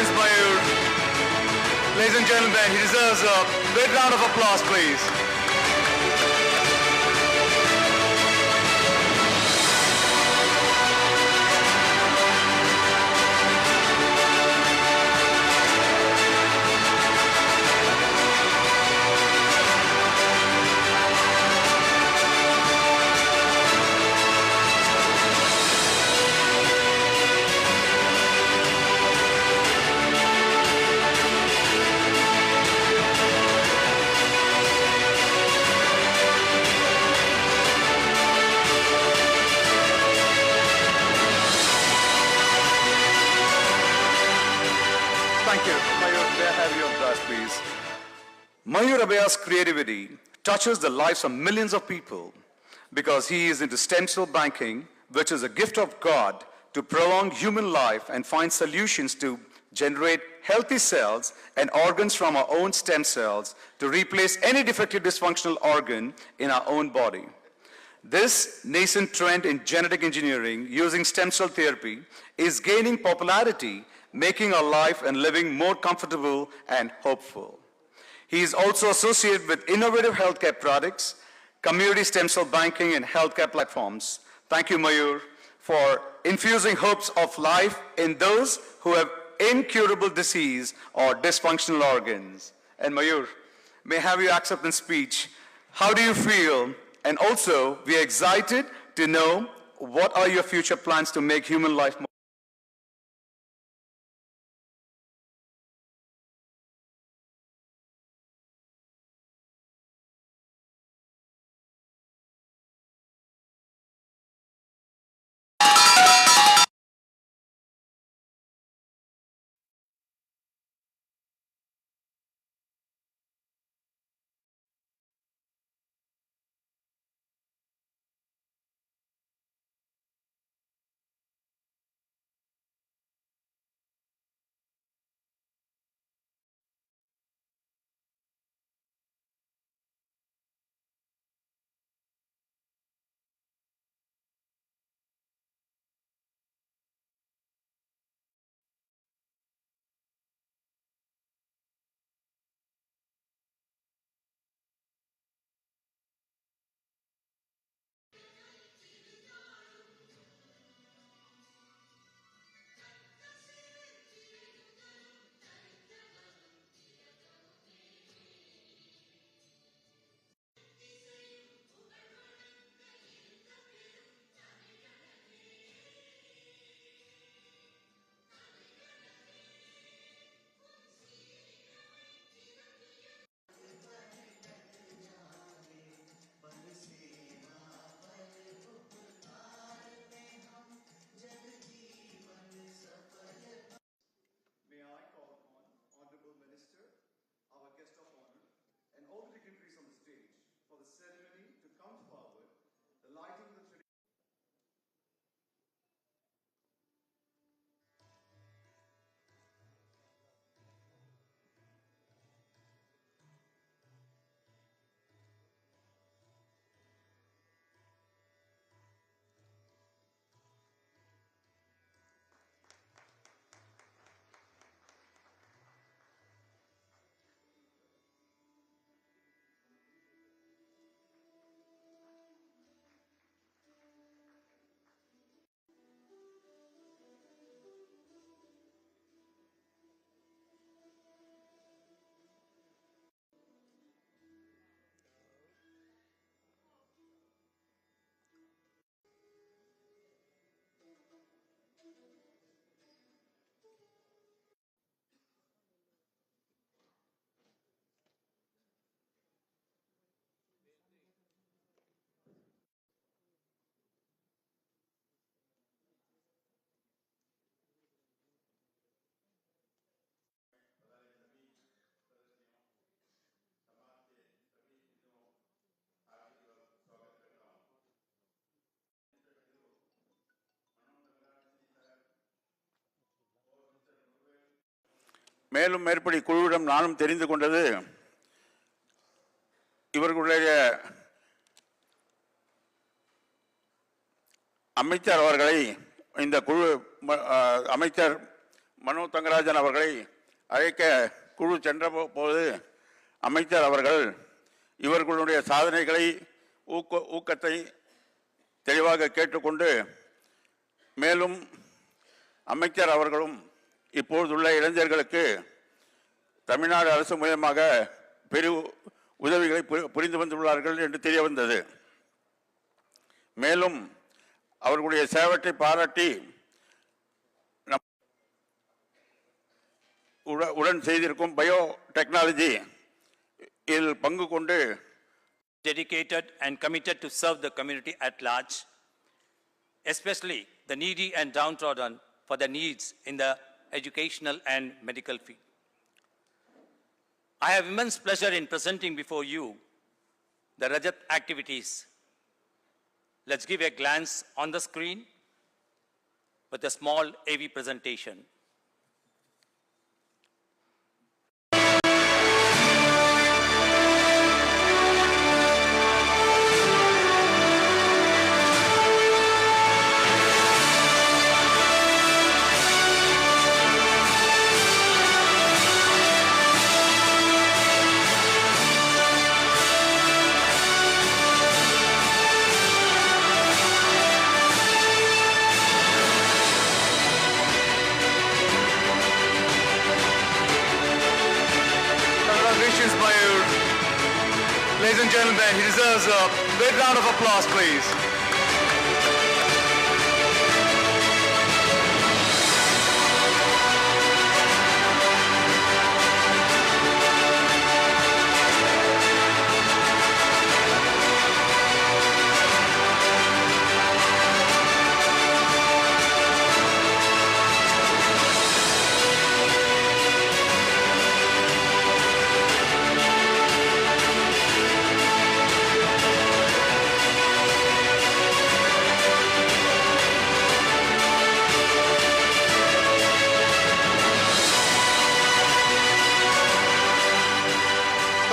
Congratulations, Mayur. Ladies and gentlemen, he deserves a big round of applause, please. Thank you. Mayur, may I have your glass, please? Mayur Abhaya's creativity touches the lives of millions of people because he is into stem cell banking, which is a gift of God to prolong human life and find solutions to generate healthy cells and organs from our own stem cells to replace any defective dysfunctional organ in our own body. This nascent trend in genetic engineering using stem cell therapy is gaining popularity, making our life and living more comfortable and hopeful. He is also associated with innovative healthcare products, community stem cell banking, and healthcare platforms. Thank you, Mayur, for infusing hopes of life in those who have incurable disease or dysfunctional organs. And Mayur, may I have your acceptance speech. How do you feel? And also, we are excited to know what are your future plans to make human life more. மேலும் மேற்படி குழுவிடம் நானும் தெரிந்து கொண்டது இவர்களுடைய அமைச்சர் அவர்களை இந்த குழு அமைச்சர் மனோ தங்கராஜன் அவர்களை அழைக்க குழு சென்ற போது அமைச்சர் அவர்கள் இவர்களுடைய சாதனைகளை ஊக்கத்தை தெளிவாக கேட்டுக்கொண்டு மேலும் அமைச்சர் அவர்களும் இப்பொழுதுள்ள இளைஞர்களுக்கு தமிழ்நாடு அரசு மூலமாக பெரிய உதவிகளை புரிந்து வந்துள்ளார்கள் என்று தெரிய வந்தது. மேலும் அவர்களுடைய சேவத்தை பாராட்டி உடன் செய்திருக்கும் பயோ டெக்னாலஜி இதில் பங்கு கொண்டு dedicated and committed to serve the community at large, especially the needy and downtrodden for their needs in the educational and medical field. I have immense pleasure in presenting before you the Rajat activities. Let's give a glance on the screen with a small AV presentation. Ladies and gentlemen, he deserves a big round of applause, please.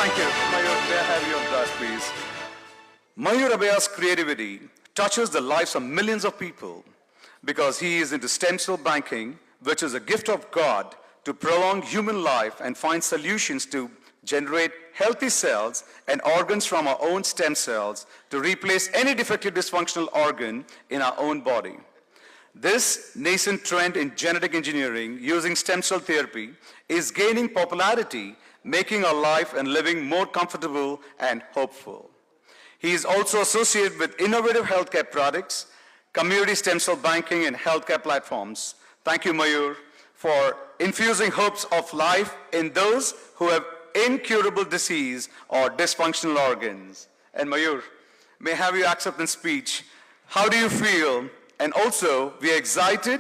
Thank you. Mayur, may I have your applause, please? Mayur Abhaya's creativity touches the lives of millions of people because he is into stem cell banking, which is a gift of God to prolong human life and find solutions to generate healthy cells and organs from our own stem cells to replace any defective dysfunctional organ in our own body. This nascent trend in genetic engineering using stem cell therapy is gaining popularity, making our life and living more comfortable and hopeful. He is also associated with innovative healthcare products, community stem cell banking, and healthcare platforms. Thank you, Mayur, for infusing hopes of life in those who have incurable disease or dysfunctional organs. And Mayur, may I have your acceptance speech. How do you feel? And also, we are excited.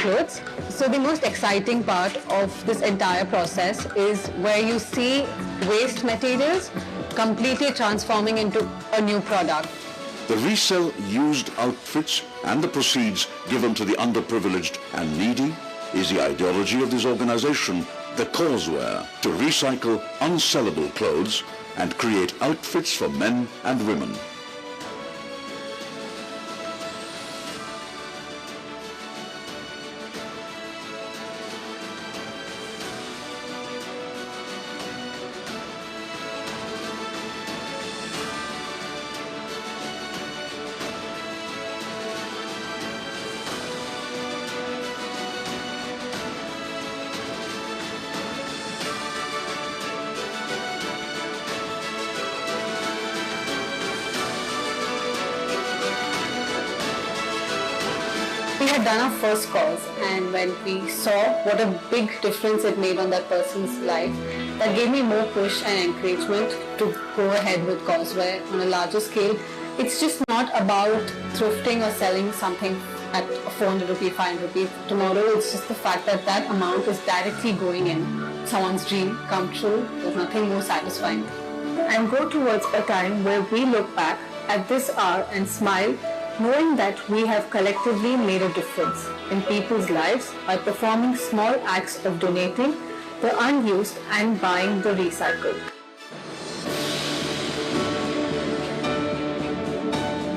Clothes. So the most exciting part of this entire process is where you see waste materials completely transforming into a new product. The resell used outfits and the proceeds given to the underprivileged and needy is the ideology of this organization, the cause were to recycle unsellable clothes and create outfits for men and women. We had done our first cause, and when we saw what a big difference it made on that person's life, that gave me more push and encouragement to go ahead with cause where on a larger scale, it's just not about thrifting or selling something at 400 rupees, 500 rupees. Tomorrow, it's just the fact that that amount is directly going in someone's dream come true. There's nothing more satisfying. And go towards a time where we look back at this hour and smile, knowing that we have collectively made a difference in people's lives by performing small acts of donating the unused and buying the recycled.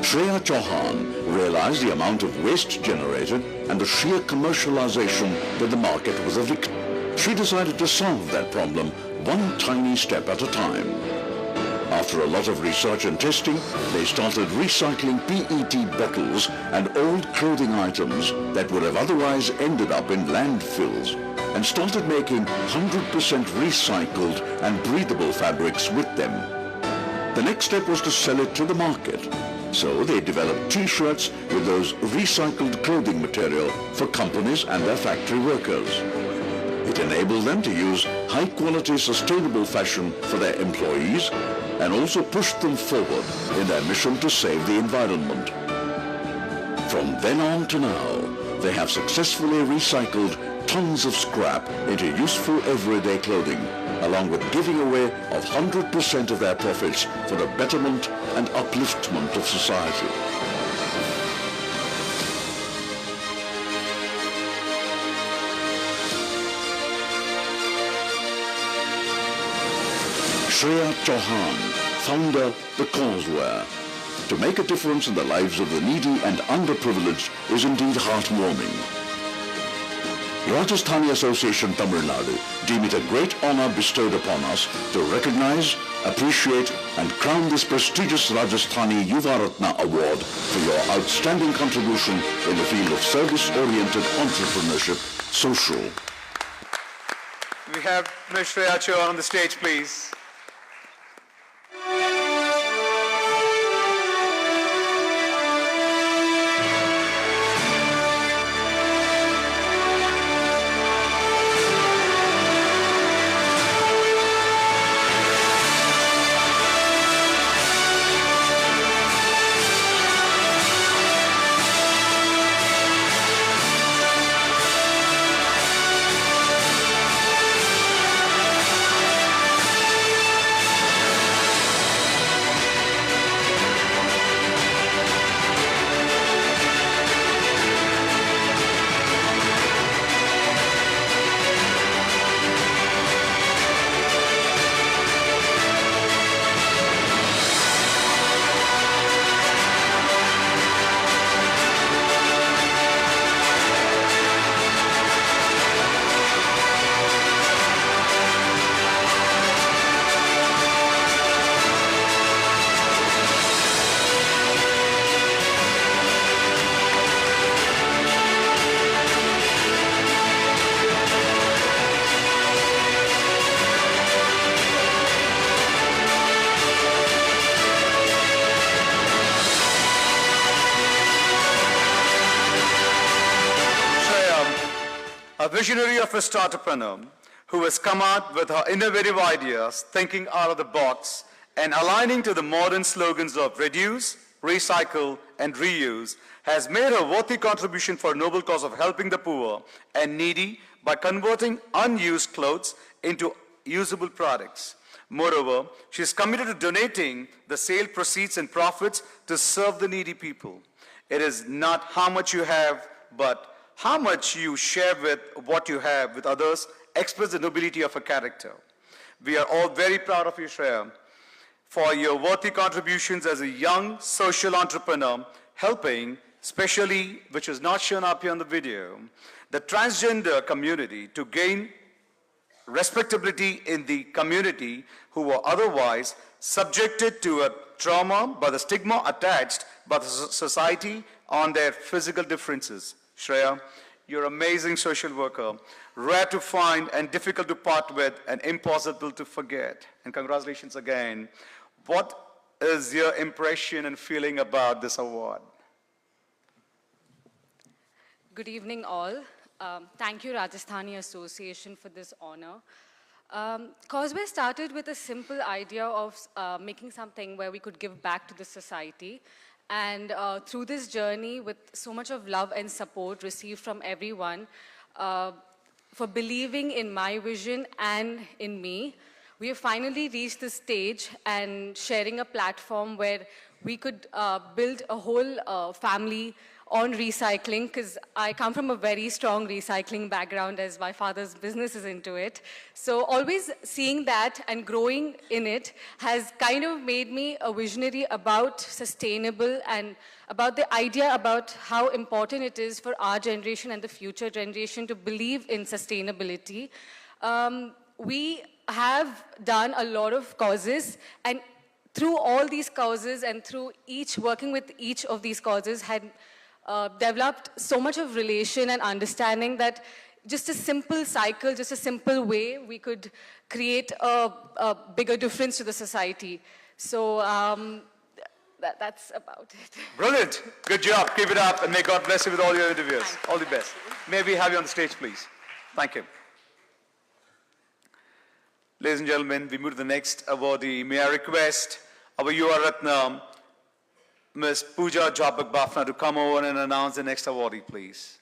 Shreya Chauhan realized the amount of waste generated and the sheer commercialization that the market was a victim. She decided to solve that problem one tiny step at a time. After a lot of research and testing, they started recycling PET bottles and old clothing items that would have otherwise ended up in landfills, and started making 100% recycled and breathable fabrics with them. The next step was to sell it to the market. So they developed T-shirts with those recycled clothing material for companies and their factory workers. It enabled them to use high-quality, sustainable fashion for their employees and also pushed them forward in their mission to save the environment. From then on to now, they have successfully recycled tons of scrap into useful everyday clothing, along with giving away of 100% of their profits for the betterment and upliftment of society. Shreya Chauhan, founder The Causeware. To make a difference in the lives of the needy and underprivileged is indeed heartwarming. Rajasthani Association Tamil Nadu deem it a great honor bestowed upon us to recognize, appreciate and crown this prestigious Rajasthani Yuva Ratna Award for your outstanding contribution in the field of service-oriented entrepreneurship, social. We have Ms. Shreya Chauhan on the stage, please. A visionary of a startupreneur who has come out with her innovative ideas, thinking out of the box, and aligning to the modern slogans of reduce, recycle, and reuse, has made a worthy contribution for a noble cause of helping the poor and needy by converting unused clothes into usable products. Moreover, she is committed to donating the sale proceeds and profits to serve the needy people. It is not how much you have, but how much you share with what you have with others express the nobility of a character. We are all very proud of you, Shreya, for your worthy contributions as a young social entrepreneur, helping, especially, which is not shown up here on the video, the transgender community to gain respectability in the community who were otherwise subjected to a trauma by the stigma attached by the society on their physical differences. Shreya, you're an amazing social worker, rare to find and difficult to part with and impossible to forget. And congratulations again. What is your impression and feeling about this award? Good evening all. Thank you Rajasthani Association for this honor. Causeway started with a simple idea of making something where we could give back to the society. And through this journey, with so much of love and support received from everyone, for believing in my vision and in me, we have finally reached this stage and sharing a platform where we could build a whole family on recycling, because I come from a very strong recycling background as my father's business is into it. So always seeing that and growing in it has kind of made me a visionary about sustainable and about the idea about how important it is for our generation and the future generation to believe in sustainability. We have done a lot of causes, and through all these causes and through working with each of these causes had developed so much of relation and understanding that just a simple cycle, just a simple way, we could create a bigger difference to the society. So that's about it. Brilliant. Good job. Keep it up, and may God bless you with all your interviews. All the best. May we have you on the stage, please? Thank you. Ladies and gentlemen, we move to the next awardee. May I request our Yuva Ratna, Ms. Pooja Jabak Bafna, to come over and announce the next awardee, please.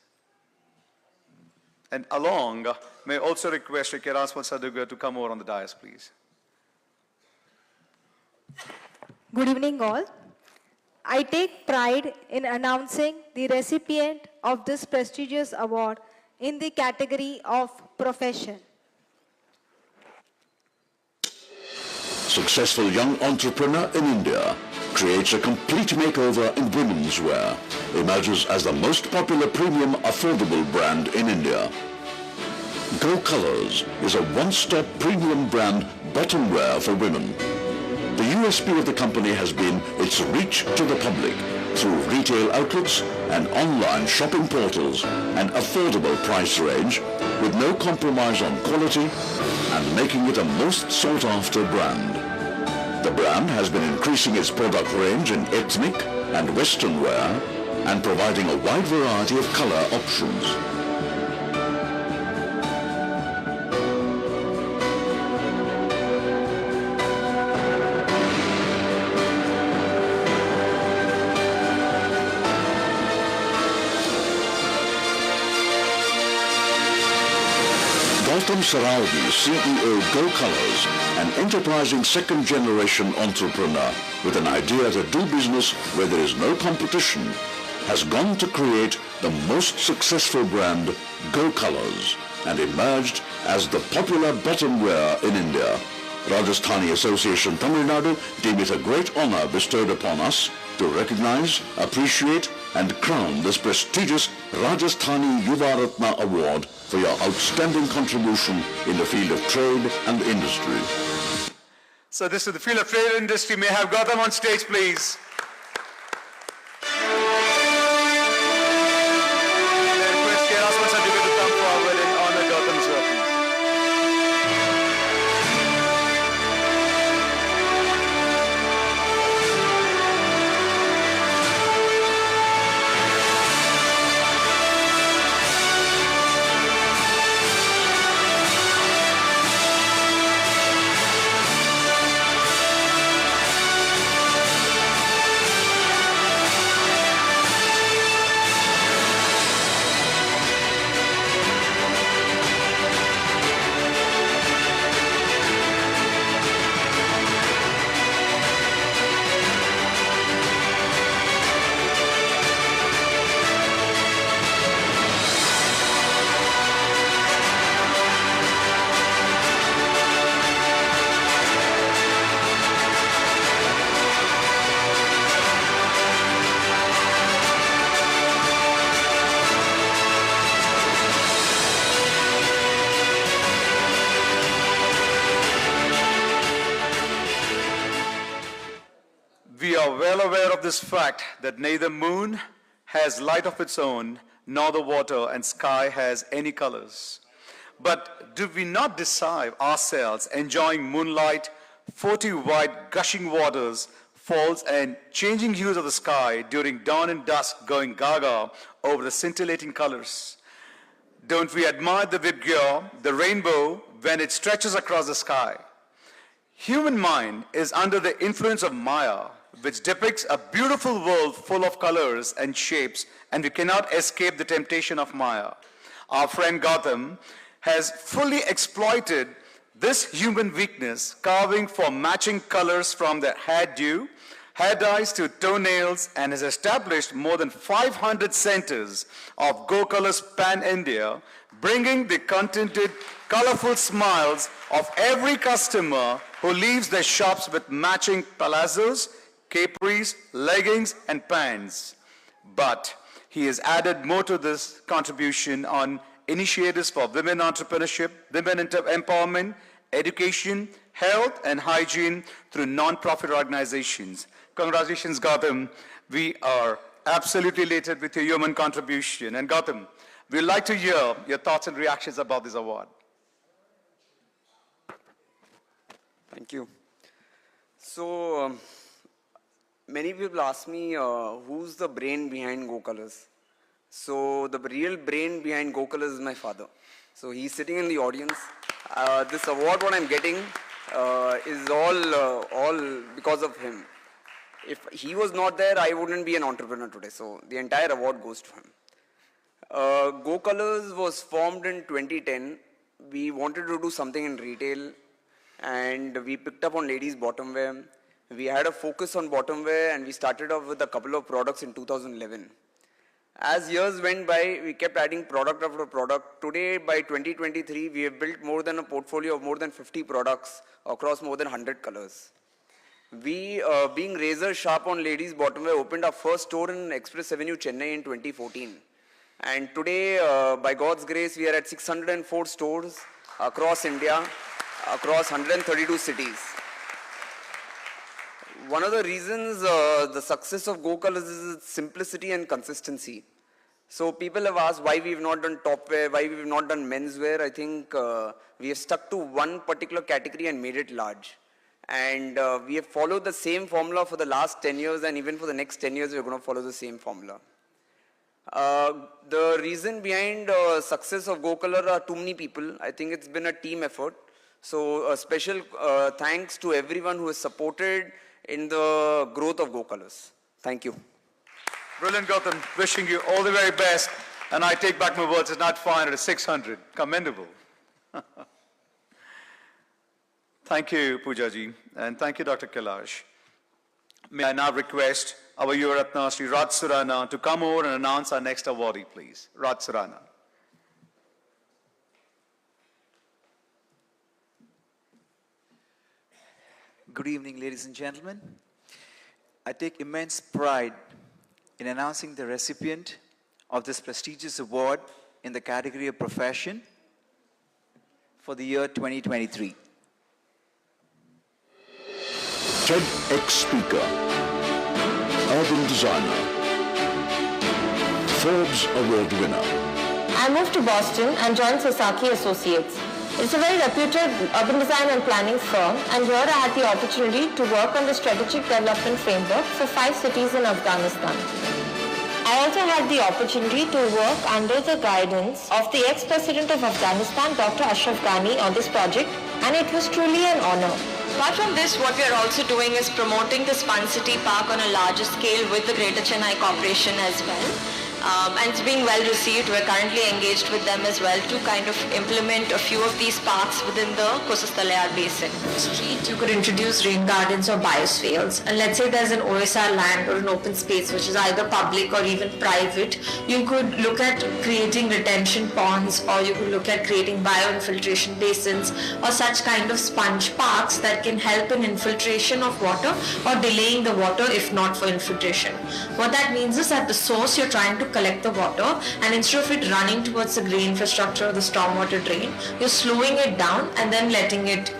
And along, may I also request Keraswan Saduga to come over on the dais, please. Good evening, all. I take pride in announcing the recipient of this prestigious award in the category of profession. Successful young entrepreneur in India creates a complete makeover in women's wear, emerges as the most popular premium affordable brand in India. Go Colors is a one-stop premium brand bottom wear for women. The USP of the company has been its reach to the public through retail outlets and online shopping portals and affordable price range with no compromise on quality and making it a most sought-after brand. The brand has been increasing its product range in ethnic and Western wear and providing a wide variety of color options. Gautam Saraudi, CEO Go Colors, an enterprising second-generation entrepreneur with an idea to do business where there is no competition, has gone to create the most successful brand, Go Colors, and emerged as the popular bottom wear in India. Rajasthani Association Tamil Nadu deem it a great honor bestowed upon us to recognize, appreciate, and crown this prestigious Rajasthani Yuva Ratna Award for your outstanding contribution in the field of trade and industry. So this is the field of trade and industry. May I have Gautam on stage, please? I request Keraswan Saduga to come forward and honor Gautam as well, please. We are well aware of this fact that neither moon has light of its own, nor the water and sky has any colors. But do we not deceive ourselves enjoying moonlight, 40 wide gushing waters, falls and changing hues of the sky during dawn and dusk going gaga over the scintillating colors? Don't we admire the Vibgyor, the rainbow, when it stretches across the sky? Human mind is under the influence of Maya, which depicts a beautiful world full of colors and shapes, and we cannot escape the temptation of Maya. Our friend Gautam has fully exploited this human weakness, carving for matching colors from the hairdo, hair dyes to toenails, and has established more than 500 centers of Go Colors pan-India, bringing the contented, colorful smiles of every customer who leaves their shops with matching palazzos, capris, leggings, and pants. But he has added more to this contribution on initiatives for women entrepreneurship, women empowerment, education, health, and hygiene through non-profit organizations. Congratulations, Gautam. We are absolutely elated with your human contribution. And Gautam, we'd like to hear your thoughts and reactions about this award. Thank you. So, many people ask me, who's the brain behind Go Colors? So, the real brain behind Go Colors is my father. So, he's sitting in the audience. This award, what I'm getting, is all because of him. If he was not there, I wouldn't be an entrepreneur today. So, the entire award goes to him. Go Colors was formed in 2010. We wanted to do something in retail, and we picked up on ladies' bottom wear. We had a focus on bottom wear, and we started off with a couple of products in 2011. As years went by, we kept adding product after product. Today, by 2023, we have built more than a portfolio of more than 50 products across more than 100 colors. We, being razor sharp on ladies' bottom wear, opened our first store in Express Avenue, Chennai in 2014. And today, by God's grace, we are at 604 stores across India, across 132 cities. One of the reasons the success of Go Colors is its simplicity and consistency. So people have asked why we've not done top wear, why we've not done menswear. I think we have stuck to one particular category and made it large. And we have followed the same formula for the last 10 years, and even for the next 10 years, we're going to follow the same formula. The reason behind success of Go Color are too many people. I think it's been a team effort. So a special thanks to everyone who has supported in the growth of Go Colors. Thank you. Brilliant, Gautam. Wishing you all the very best. And I take back my words. It's not 500, it's 600. Commendable. Thank you, Poojaji. And thank you, Dr. Kailash. May I now request our Yuva Ratna, Sri Raj Surana, to come over and announce our next awardee, please. Raj Surana. Good evening, ladies and gentlemen. I take immense pride in announcing the recipient of this prestigious award in the category of profession for the year 2023. TEDx speaker, urban designer, Forbes award winner. I moved to Boston and joined Sasaki Associates. It's a very reputed urban design and planning firm, and here I had the opportunity to work on the strategic development framework for 5 cities in Afghanistan. I also had the opportunity to work under the guidance of the ex-president of Afghanistan, Dr. Ashraf Ghani, on this project, and it was truly an honor. Apart from this, what we are also doing is promoting the Spun City Park on a larger scale with the Greater Chennai Corporation as well. And it's being well received. We're currently engaged with them as well to kind of implement a few of these parks within the Kosastalayar Basin. Street, you could introduce rain gardens or biospheres. And let's say there's an OSR land or an open space which is either public or even private. You could look at creating retention ponds, or you could look at creating bioinfiltration basins or such kind of sponge parks that can help in infiltration of water or delaying the water if not for infiltration. What that means is at the source you're trying to collect the water, and instead of it running towards the grey infrastructure or the stormwater drain, you're slowing it down and then letting it,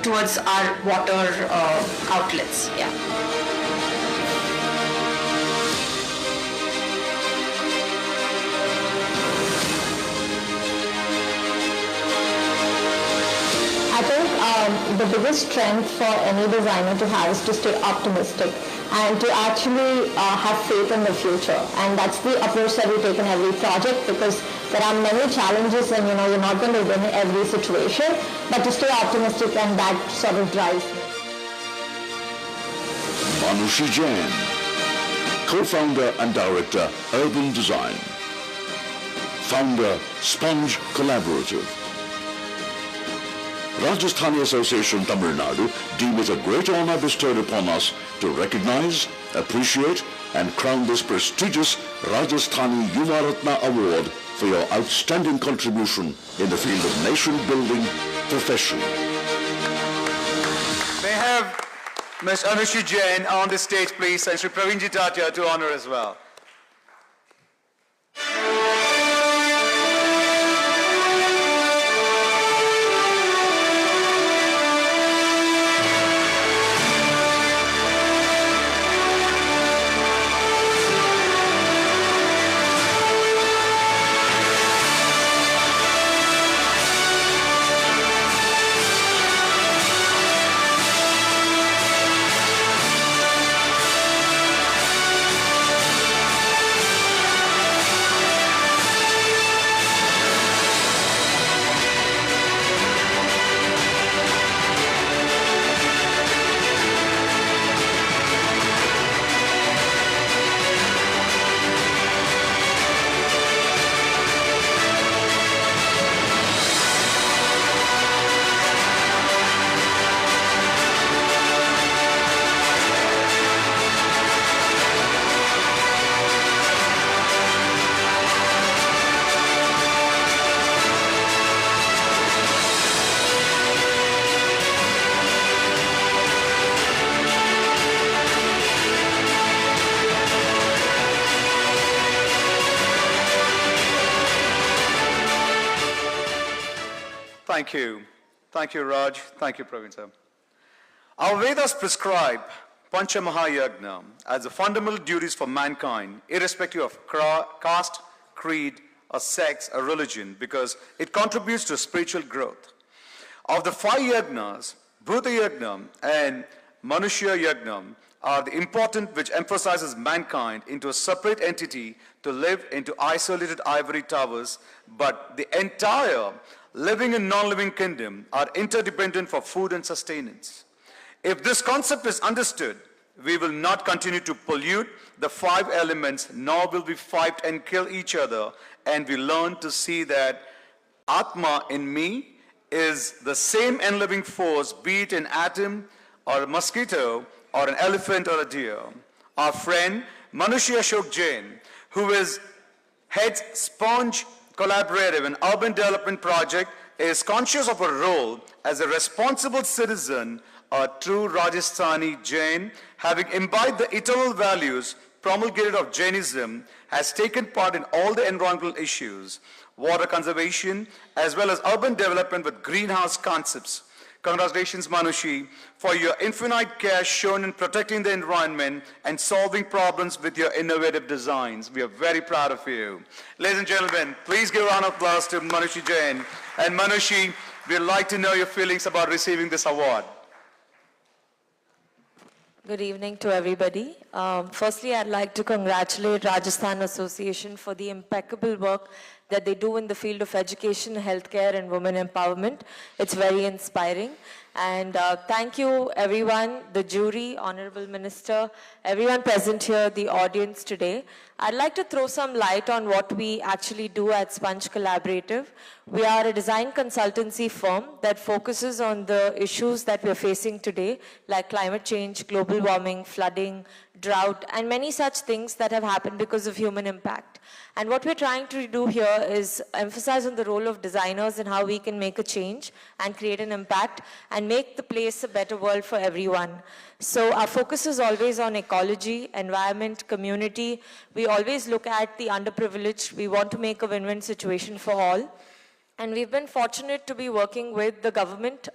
towards our water outlets. Yeah. I think the biggest strength for any designer to have is to stay optimistic and to actually have faith in the future. And that's the approach that we take in every project, because there are many challenges and you're not going to win every situation, but to stay optimistic, and that sort of drives me. Manushi Jain, co-founder and director, Urban Design. Founder, Sponge Collaborative. Rajasthani Association Tamil Nadu deem it a great honor bestowed upon us to recognize, appreciate and crown this prestigious Rajasthani Yuva Ratna Award for your outstanding contribution in the field of nation-building profession. May I have Ms. Anushi Jain on the stage, please, and Sri Pravinji Tatia to honor as well. Thank you. Thank you, Raj. Thank you, Praveen sir. Our Vedas prescribe Pancha Mahayagna as the fundamental duties for mankind, irrespective of caste, creed, or sex, or religion, because it contributes to spiritual growth. Of the 5 yagnas, Bhuta Yagna and Manushya Yagna are the important which emphasizes mankind into a separate entity to live into isolated ivory towers, but the entire living and non-living kingdom are interdependent for food and sustenance. If this concept is understood, we will not continue to pollute the 5 elements, nor will we fight and kill each other, and we learn to see that Atma in me is the same living force, be it an atom or a mosquito or an elephant or a deer. Our friend Manushya Ashok Jain, who is heads Sponge Collaborative and Urban Development Project, is conscious of her role as a responsible citizen, a true Rajasthani Jain, having imbibed the eternal values promulgated of Jainism, has taken part in all the environmental issues, water conservation, as well as urban development with greenhouse concepts. Congratulations, Manushi, for your infinite care shown in protecting the environment and solving problems with your innovative designs. We are very proud of you. Ladies and gentlemen, please give a round of applause to Manushi Jain. And Manushi, we'd like to know your feelings about receiving this award. Good evening to everybody. Firstly, I'd like to congratulate Rajasthan Association for the impeccable work that they do in the field of education, healthcare, and women empowerment. It's very inspiring. And thank you, everyone, the jury, Honorable Minister, everyone present here, the audience today. I'd like to throw some light on what we actually do at Sponge Collaborative. We are a design consultancy firm that focuses on the issues that we're facing today, like climate change, global warming, flooding, drought, and many such things that have happened because of human impact. And what we're trying to do here is emphasize on the role of designers and how we can make a change and create an impact and make the place a better world for everyone. So our focus is always on ecology, environment, community. We always look at the underprivileged. We want to make a win-win situation for all. And we've been fortunate to be working with the government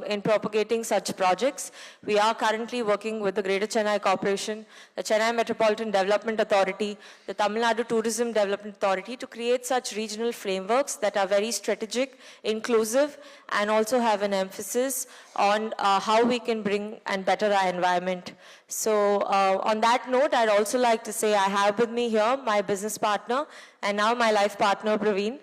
in propagating such projects. We are currently working with the Greater Chennai Corporation, the Chennai Metropolitan Development Authority, the Tamil Nadu Tourism Development Authority to create such regional frameworks that are very strategic, inclusive, and also have an emphasis on how we can bring and better our environment. So on that note, I'd also like to say I have with me here my business partner and now my life partner, Praveen,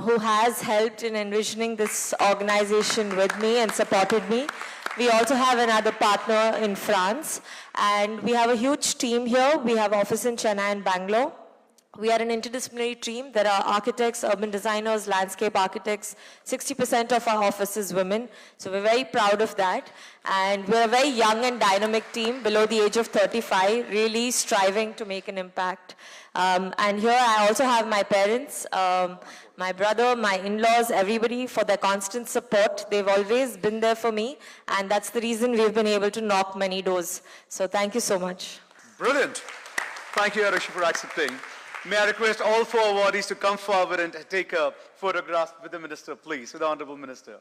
who has helped in envisioning this organization with me and supported me. We also have another partner in France, and we have a huge team here. We have office in Chennai and Bangalore. We are an interdisciplinary team. There are architects, urban designers, landscape architects. 60% of our office is women. So we're very proud of that. And we're a very young and dynamic team below the age of 35, really striving to make an impact. And here I also have my parents, my brother, my in-laws, everybody for their constant support. They've always been there for me. And that's the reason we've been able to knock many doors. So thank you so much. Brilliant. Thank you, Arushi, for accepting. May I request all four awardees to come forward and take a photograph with the Minister, please, with the Honorable Minister.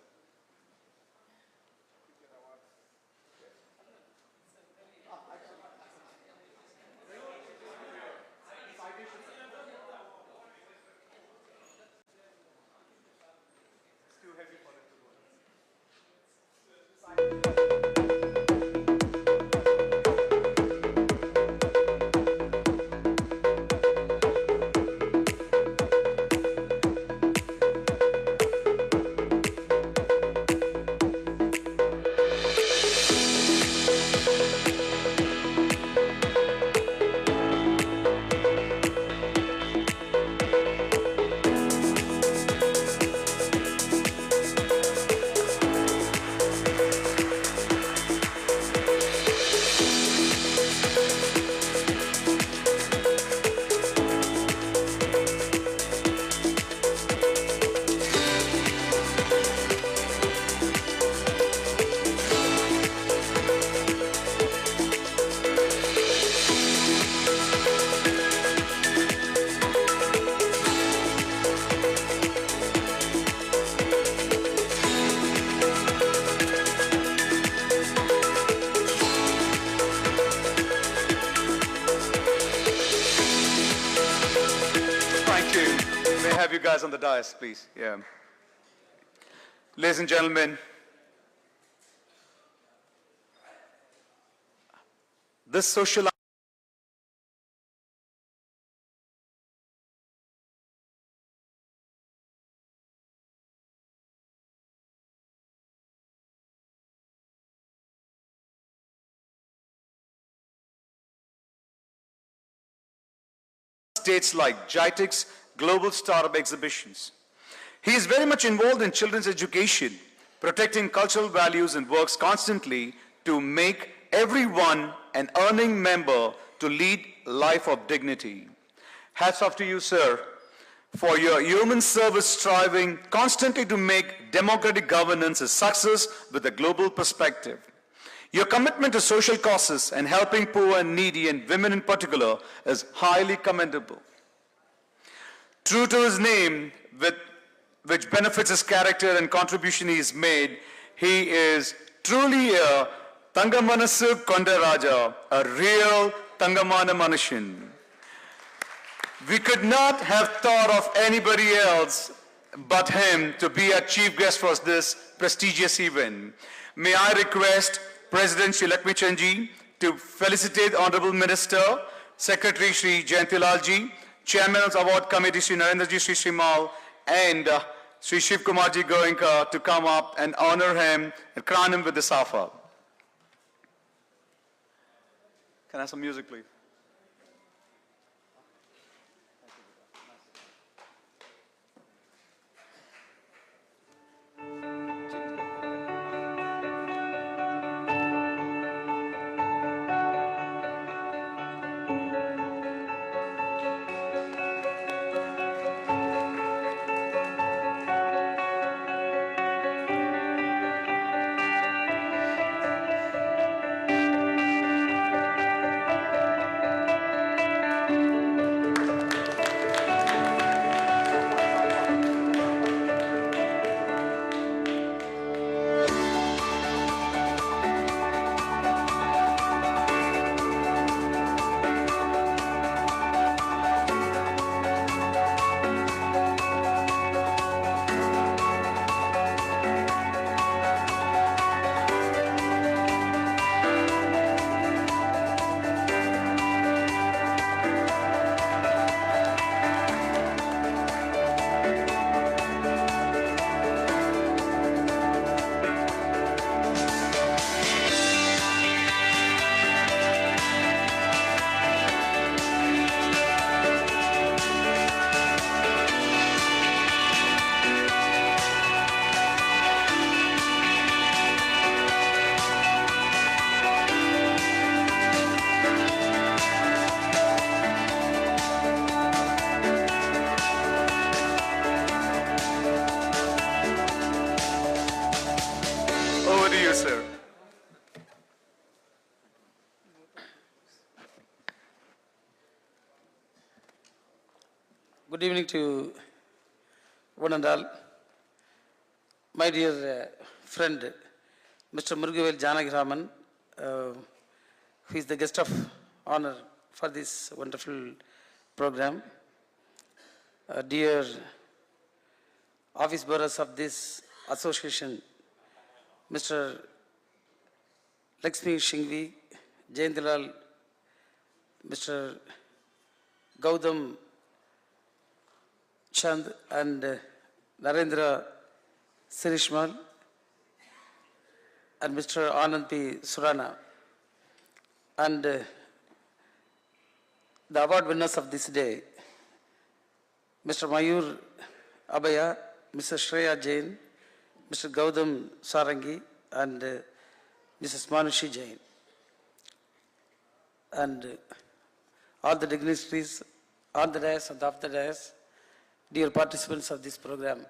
Have you guys on the dais, please. Yeah. Ladies and gentlemen, this social states like GITEX Global Startup Exhibitions. He is very much involved in children's education, protecting cultural values, and works constantly to make everyone an earning member to lead life of dignity. Hats off to you, sir, for your human service, striving constantly to make democratic governance a success with a global perspective. Your commitment to social causes and helping poor and needy and women in particular is highly commendable. True to his name, which benefits his character and contribution he has made, he is truly a Tangamanasu Konda Raja, a real Tangamana Manushin. We could not have thought of anybody else but him to be our chief guest for this prestigious event. May I request President Shri Lakshmi Chandji to felicitate the Honorable Minister, Secretary Shri Jayantilalji, Chairman of the Award Committee Shri Narendraji Shri Shimal, and Shri Shiv Kumarji Goenka to come up and honor him and crown him with the Safa. Can I have some music, please? Good evening to one and all. My dear friend, Mr. Murugavel Janagiraman, who is the guest of honor for this wonderful program. Dear office bearers of this association, Mr. Lakshmi Shingvi, Jayendilal, Mr. Gautam Chand and Narendra Sirishmal and Mr. Anand P. Surana and the award winners of this day, Mr. Mayur Abaya, Mr. Shreya Jain, Mr. Gautam Sarangi and Mrs. Manushi Jain and all the dignitaries on the dais and off the dais, dear participants of this program.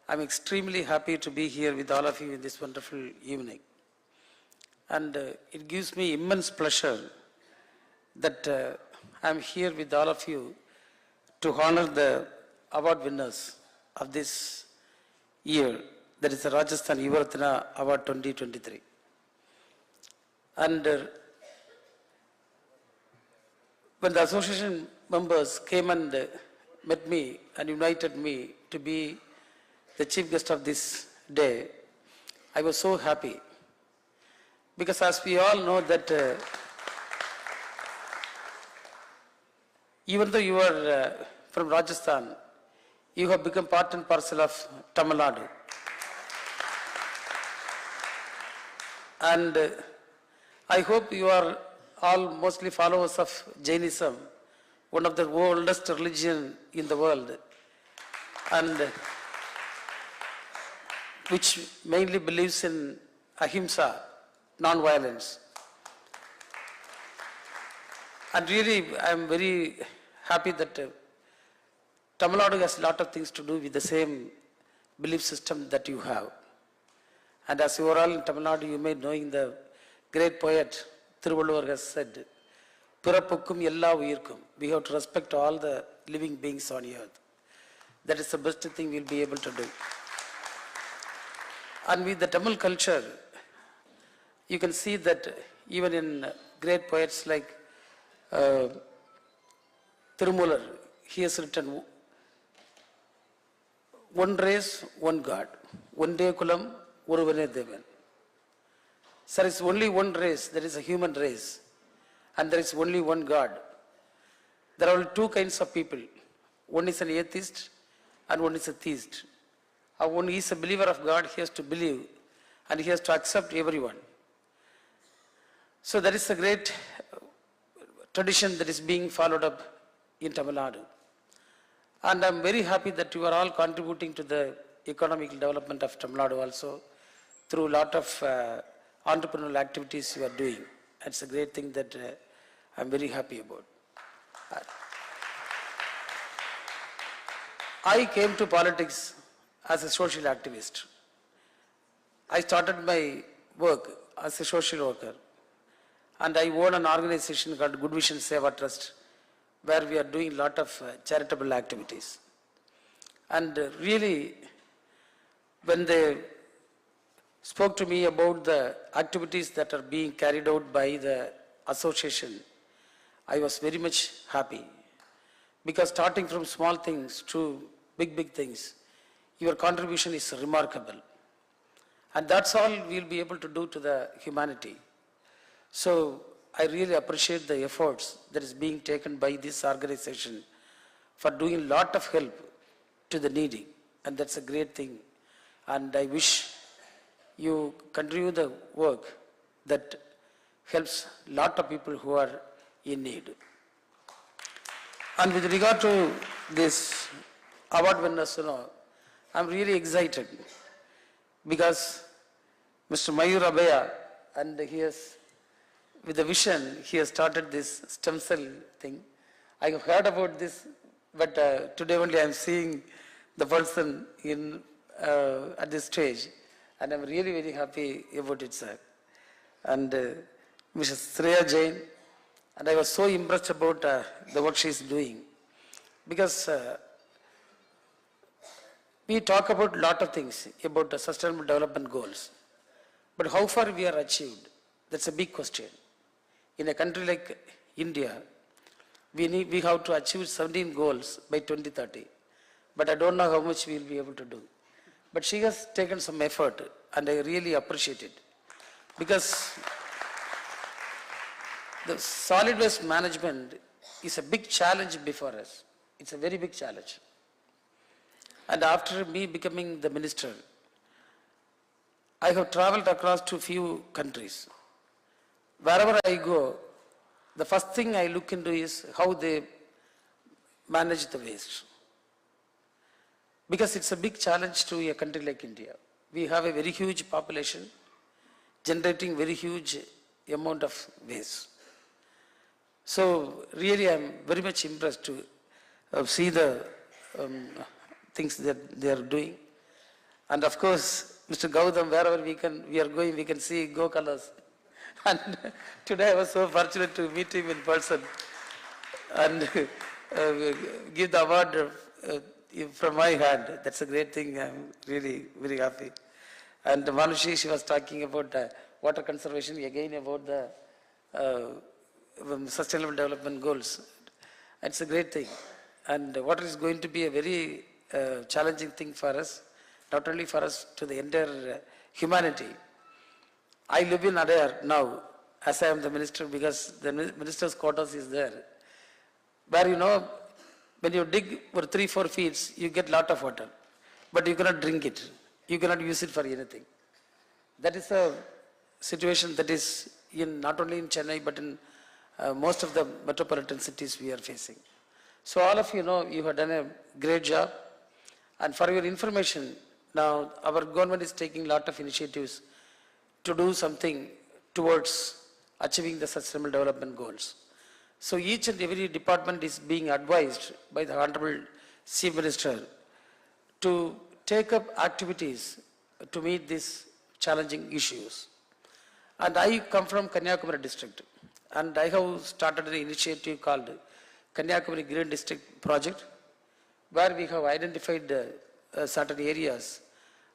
I'm extremely happy to be here with all of you in this wonderful evening. And it gives me immense pleasure that I'm here with all of you to honor the award winners of this year, that is the Rajasthan Yuva Ratna Award 2023. And when the association members came and met me and invited me to be the chief guest of this day, I was so happy. Because as we all know that even though you are from Rajasthan, you have become part and parcel of Tamil Nadu. And I hope you are all mostly followers of Jainism, one of the oldest religion in the world, and which mainly believes in ahimsa, non-violence. And really, I am very happy that Tamil Nadu has a lot of things to do with the same belief system that you have. And as you are all in Tamil Nadu, you may know the great poet Thiruvalluvar has said, "Pirapukkum ella uyirkum." We have to respect all the living beings on earth. That is the best thing we'll be able to do. And with the Tamil culture, you can see that even in great poets like Tirumular, he has written, "One race, one God. One day kulam, oruvane devan." There is only one race, there is a human race. And there is only one God. There are only two kinds of people. One is an atheist and one is a theist. One is a believer of God, he has to believe and he has to accept everyone. So there is a great tradition that is being followed up in Tamil Nadu. And I'm very happy that you are all contributing to the economic development of Tamil Nadu also through a lot of entrepreneurial activities you are doing. It's a great thing that I'm very happy about. I came to politics as a social activist. I started my work as a social worker and I own an organization called Good Vision Seva Trust where we are doing a lot of charitable activities. And really, when they spoke to me about the activities that are being carried out by the association, I was very much happy. Because starting from small things to big things, your contribution is remarkable. And that's all we'll be able to do to the humanity. So I really appreciate the efforts that is being taken by this organization for doing a lot of help to the needy. And that's a great thing. And I wish you continue the work that helps a lot of people who are in need. And with regard to this award winners, I'm really excited because Mr. Mayur Abaya, and he has, with a vision, he has started this stem cell thing. I have heard about this, but today only I'm seeing the person at this stage. And I'm really very happy about it, sir. And Mrs. Shreya Jain, and I was so impressed about the work she is doing. Because We talk about lot of things about the sustainable development goals, but how far we are achieved, that's a big question. In a country like India, we have to achieve 17 goals by 2030, but I don't know how much we will be able to do. But she has taken some effort, and I really appreciate it, because the solid waste management is a big challenge before us. It's a very big challenge. And after me becoming the minister, I have traveled across to few countries. Wherever I go, the first thing I look into is how they manage the waste. Because it's a big challenge to a country like India. We have a very huge population, generating very huge amount of waste. So really I'm very much impressed to see the things that they are doing. And of course, Mr. Gautam, wherever we are going, we can see Go Colors. And today I was so fortunate to meet him in person and give the award from my hand. That's a great thing. I'm really very happy. And Manushi, she was talking about water conservation, again about the sustainable development goals. It's a great thing. And water is going to be a very challenging thing for us, not only for us, to the entire humanity. I live in Adair now, as I am the minister, because the minister's quarters is there. Where when you dig for 3-4 feet, you get lot of water, but you cannot drink it. You cannot use it for anything. That is a situation that is not only in Chennai, but in most of the metropolitan cities we are facing. So all of you know, you have done a great job. And for your information, now our government is taking a lot of initiatives to do something towards achieving the sustainable development goals. So each and every department is being advised by the Honorable Chief Minister to take up activities to meet these challenging issues. And I come from Kanyakumari district, and I have started an initiative called Kanyakumari Green District Project, where we have identified certain areas,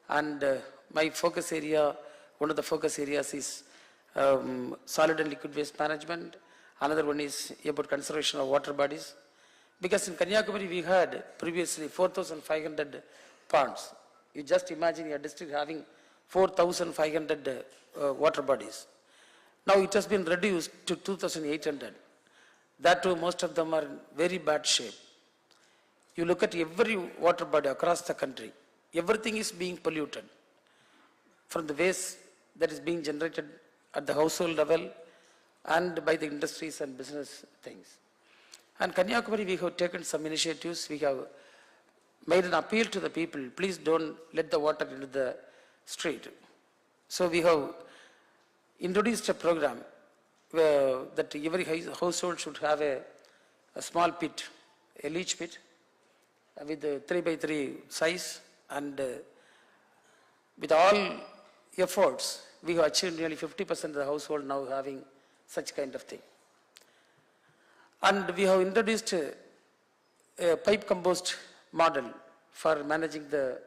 and my focus area, one of the focus areas is solid and liquid waste management. Another one is about conservation of water bodies. Because in Kanyakumari we had previously 4,500 ponds. You just imagine your district having 4,500 water bodies. Now it has been reduced to 2,800. That too, most of them are in very bad shape. You look at every water body across the country, everything is being polluted. From the waste that is being generated at the household level and by the industries and business things. And Kanyakumari, we have taken some initiatives. We have made an appeal to the people, please don't let the water into the street. So we have introduced a program where that every household should have a small pit, a leach pit with a 3x3 size, and with all efforts, we have achieved nearly 50% of the household now having such kind of thing. And we have introduced a pipe compost model for managing the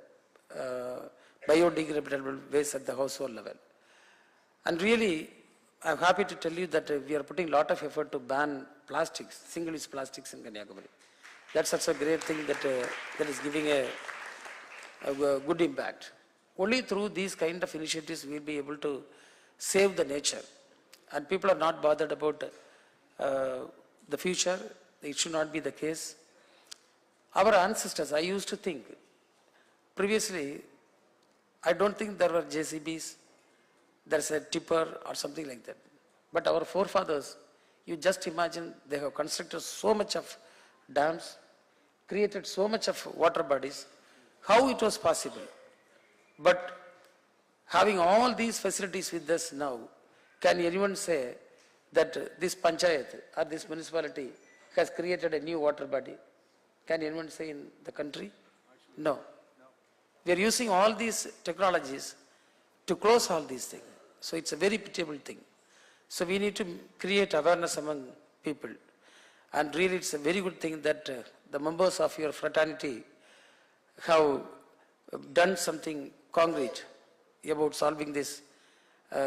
biodegradable waste at the household level. And really, I'm happy to tell you that we are putting a lot of effort to ban plastics, single-use plastics in Kanyakumari. That's such a great thing that, that is giving a good impact. Only through these kind of initiatives we'll be able to save the nature. And people are not bothered about the future. It should not be the case. Our ancestors, I used to think, previously, I don't think there were JCBs, there's a tipper or something like that. But our forefathers, you just imagine, they have constructed so much of dams, created so much of water bodies. How it was possible? But having all these facilities with us now, can anyone say that this panchayat or this municipality has created a new water body? Can anyone say in the country? No. We are using all these technologies to close all these things. So it's a very pitiable thing. So we need to create awareness among people. And really it's a very good thing that the members of your fraternity have done something concrete about solving these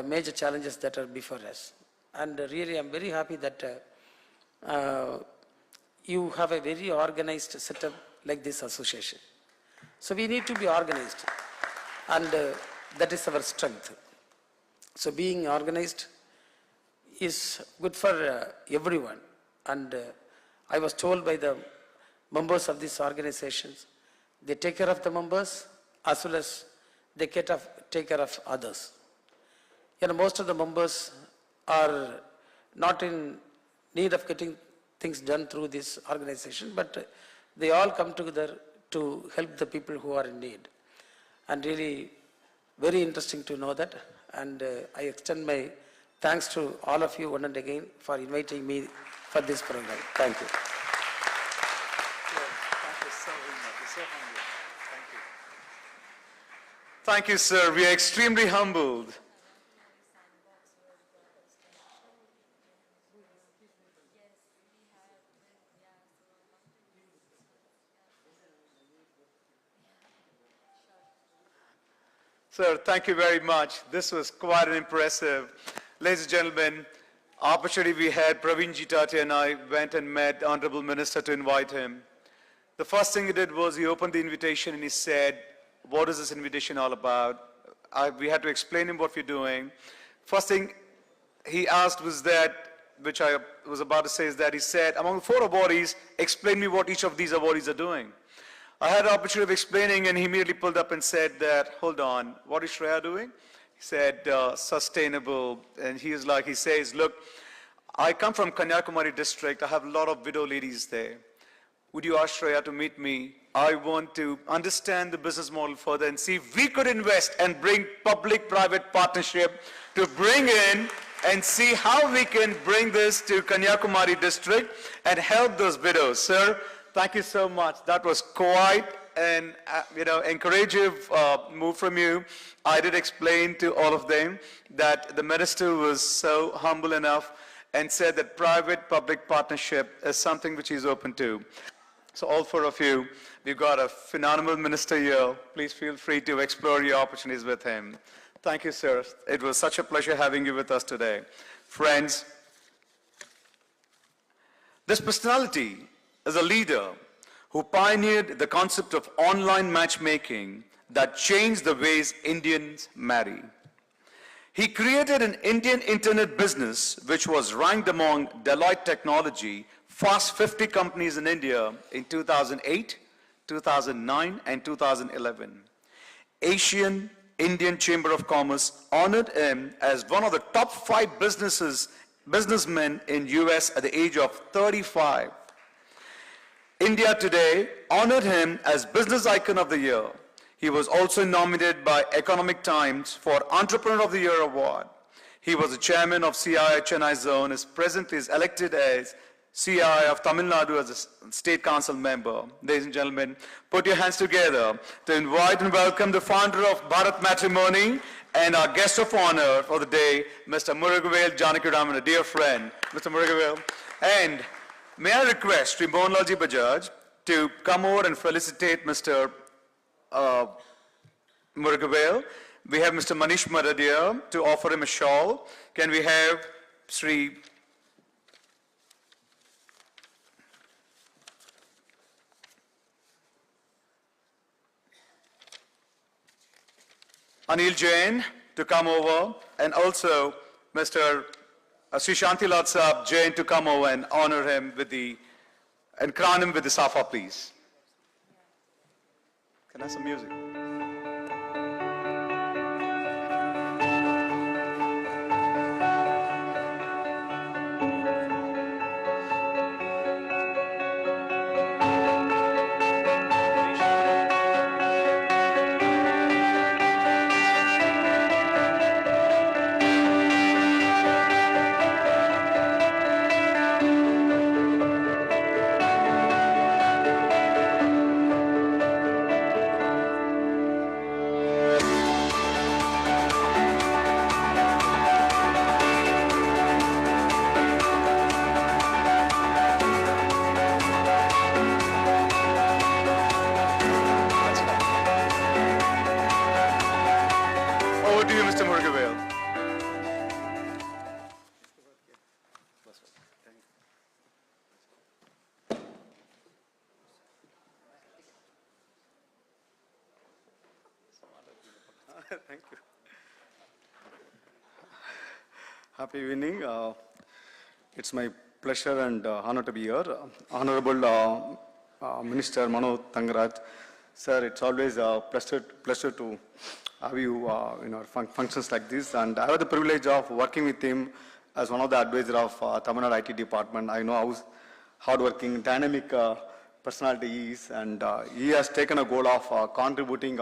major challenges that are before us. And really, I'm very happy that you have a very organized setup like this association. So we need to be organized, and that is our strength. So being organized is good for everyone. And I was told by the members of these organizations, they take care of the members as well as they take care of others. You know, most of the members are not in need of getting things done through this organization, but they all come together to help the people who are in need. And really very interesting to know that. And I extend my thanks to all of you once and again for inviting me for this program. Thank you. Thank you, sir. We are extremely humbled. Sir, thank you very much. This was quite an impressive. Ladies and gentlemen, opportunity we had, Praveen Jitati and I went and met Honorable Minister to invite him. The first thing he did was he opened the invitation and he said, what is this invitation all about? We had to explain him what we're doing. First thing he asked was that, which I was about to say, is that he said, among the 4 awardees, explain me what each of these awardees are doing. I had the opportunity of explaining, and he immediately pulled up and said that, hold on, what is Shreya doing? He said, sustainable. And he says, look, I come from Kanyakumari district. I have a lot of widow ladies there. Would you ask Shreya to meet me? I want to understand the business model further and see if we could invest and bring public-private partnership to bring in and see how we can bring this to Kanyakumari district and help those widows. Sir, thank you so much. That was quite an encouraging move from you. I did explain to all of them that the minister was so humble enough and said that private-public partnership is something which he's open to. So all 4 of you, we've got a phenomenal minister here. Please feel free to explore your opportunities with him. Thank you, sir. It was such a pleasure having you with us today. Friends, this personality is a leader who pioneered the concept of online matchmaking that changed the ways Indians marry. He created an Indian internet business which was ranked among Deloitte Technology Fast 50 companies in India in 2008, 2009, and 2011. Asian Indian Chamber of Commerce honored him as one of the top 5 businessmen in US at the age of 35. India Today honored him as Business Icon of the Year. He was also nominated by Economic Times for Entrepreneur of the Year award. He was the chairman of CII Chennai Zone, is presently elected as CII of Tamil Nadu as a state council member. Ladies and gentlemen, put your hands together to invite and welcome the founder of Bharat Matrimony and our guest of honor for the day, Mr. Murugavel Janakiraman, a dear friend. Mr. Murugavel. And may I request Sri Mohanlalji Bajaj to come over and felicitate Mr. Murugavel. We have Mr. Manish Maradia to offer him a shawl. Can we have Sri Anil Jain to come over, and also Mr. Sri Shantilal Saab Jain to come over and honor him with and crown him with the Safa, please. Can I have some music? Thank you. Happy evening. It's my pleasure and honor to be here. Honorable Minister Mano Tangaraj, sir, it's always a pleasure to have you in our functions like this. And I have the privilege of working with him as one of the advisors of Tamil Nadu IT department. I know how hardworking, dynamic personality he is, and he has taken a goal of contributing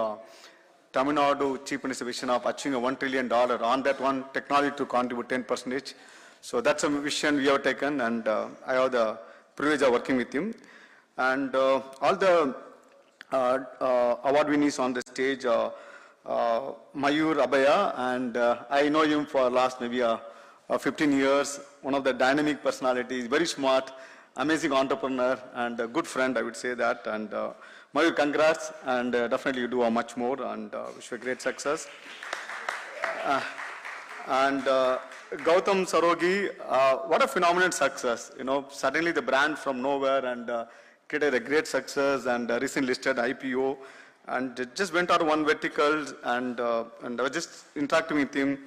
Tamil Nadu Chief Minister's vision of achieving $1 trillion on that one technology to contribute 10%. So that's a vision we have taken, and I have the privilege of working with him. And all the award winners on the stage, Mayur Abaya, and I know him for last maybe 15 years, one of the dynamic personalities, very smart, amazing entrepreneur, and a good friend, I would say that. And Mayur, congrats, and definitely you do much more, and wish you a great success. And Gautam Sarogi, what a phenomenal success. You know, suddenly the brand from nowhere and created a great success, and recently listed IPO, and it just went out one vertical, and I was just interacting with him,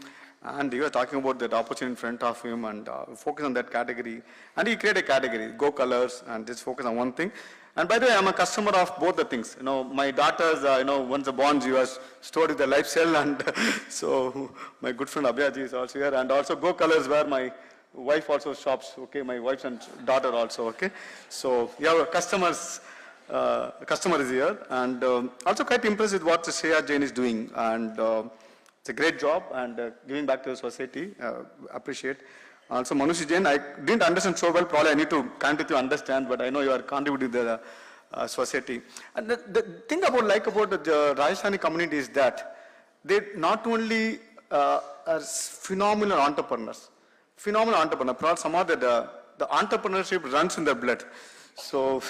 and he was talking about that opportunity in front of him, and focus on that category. And he created a category, Go Colors, and just focus on one thing. And by the way, I'm a customer of both the things. You know, my daughters, once the bonds, you are stored in the life cell, and so my good friend Abhyaji is also here, and also Go Colors, where my wife also shops, okay, my wife's and daughter also, okay. So, yeah, customer is here, and also quite impressed with what Shreya Jain is doing, and it's a great job, and giving back to the society, appreciate. Also, Manushi Jain, I didn't understand so well, probably I need to continue to understand, but I know you are contributing to the society. And the thing about the Rajasthani community is that they not only are phenomenal entrepreneurs, perhaps somehow the entrepreneurship runs in their blood. So,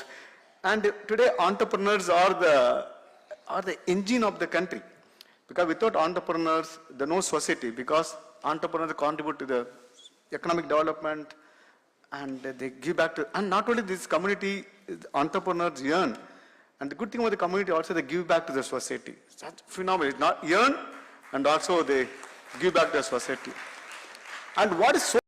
and today entrepreneurs are the engine of the country, because without entrepreneurs, there is no society, because entrepreneurs contribute to the economic development, and they give back to, and not only this community, entrepreneurs earn, and the good thing about the community also, they give back to the society. Such phenomenal, it's not earn, and also they give back to the society. And what is so